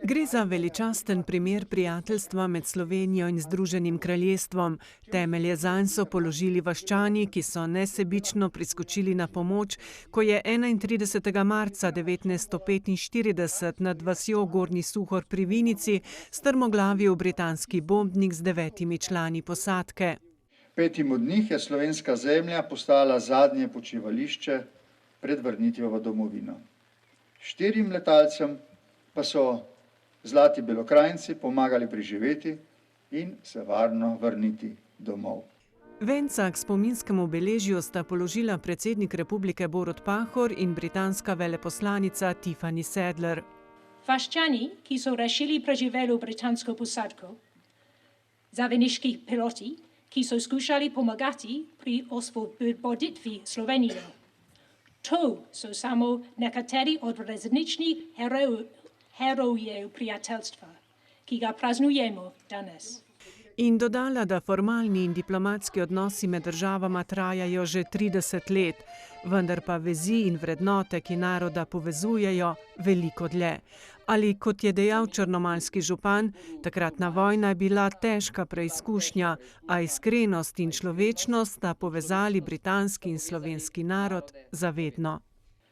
Gre za veličasten primer prijateljstva med Slovenijo in Združenim kraljestvom. Temelje zanj so položili vaščani, ki so nesebično priskočili na pomoč, ko je 31. marca 1945 nad vasjo Gornji Suhor pri Vinici strmoglavil britanski bombnik z 9 člani posadke. 5 od njih je slovenska zemlja postala zadnje počivališče pred vrnitvijo v domovino. 4 letalcem pa so Zlati Belokranjci pomagali preživeti in se varno vrniti domov. Venca k spominskemu obeležju sta položila predsednik republike Borut Pahor in britanska veleposlanica Tiffany Sadler. Vaščani, ki so rešili preživelo britansko posadko, zavezniški piloti, ki so skušali pomagati pri osvoboditvi Slovenije. To so samo nekateri od resničnih herojev prijateljstva, ki ga praznujemo danes. In dodala, da formalni in diplomatski odnosi med državama trajajo že 30 let, vendar pa vezi in vrednote, ki naroda povezujejo, veliko dlje. Ali, kot je dejal črnomaljski župan, takratna vojna je bila težka preizkušnja, a iskrenost in človečnost sta povezali britanski in slovenski narod za vedno.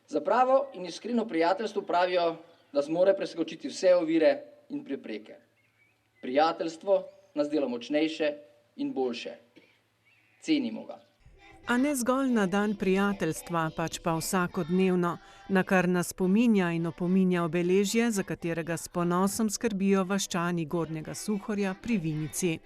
Za pravo in iskreno prijateljstvo pravijo, da zmore preskočiti vse ovire in prepreke. Prijateljstvo nas dela močnejše in boljše. Cenimo ga. A ne zgolj na dan prijateljstva, pač pa vsakodnevno, na kar nas spominja in opominja obeležje, za katerega s ponosom skrbijo vaščani Gornjega Suhorja pri Vinici.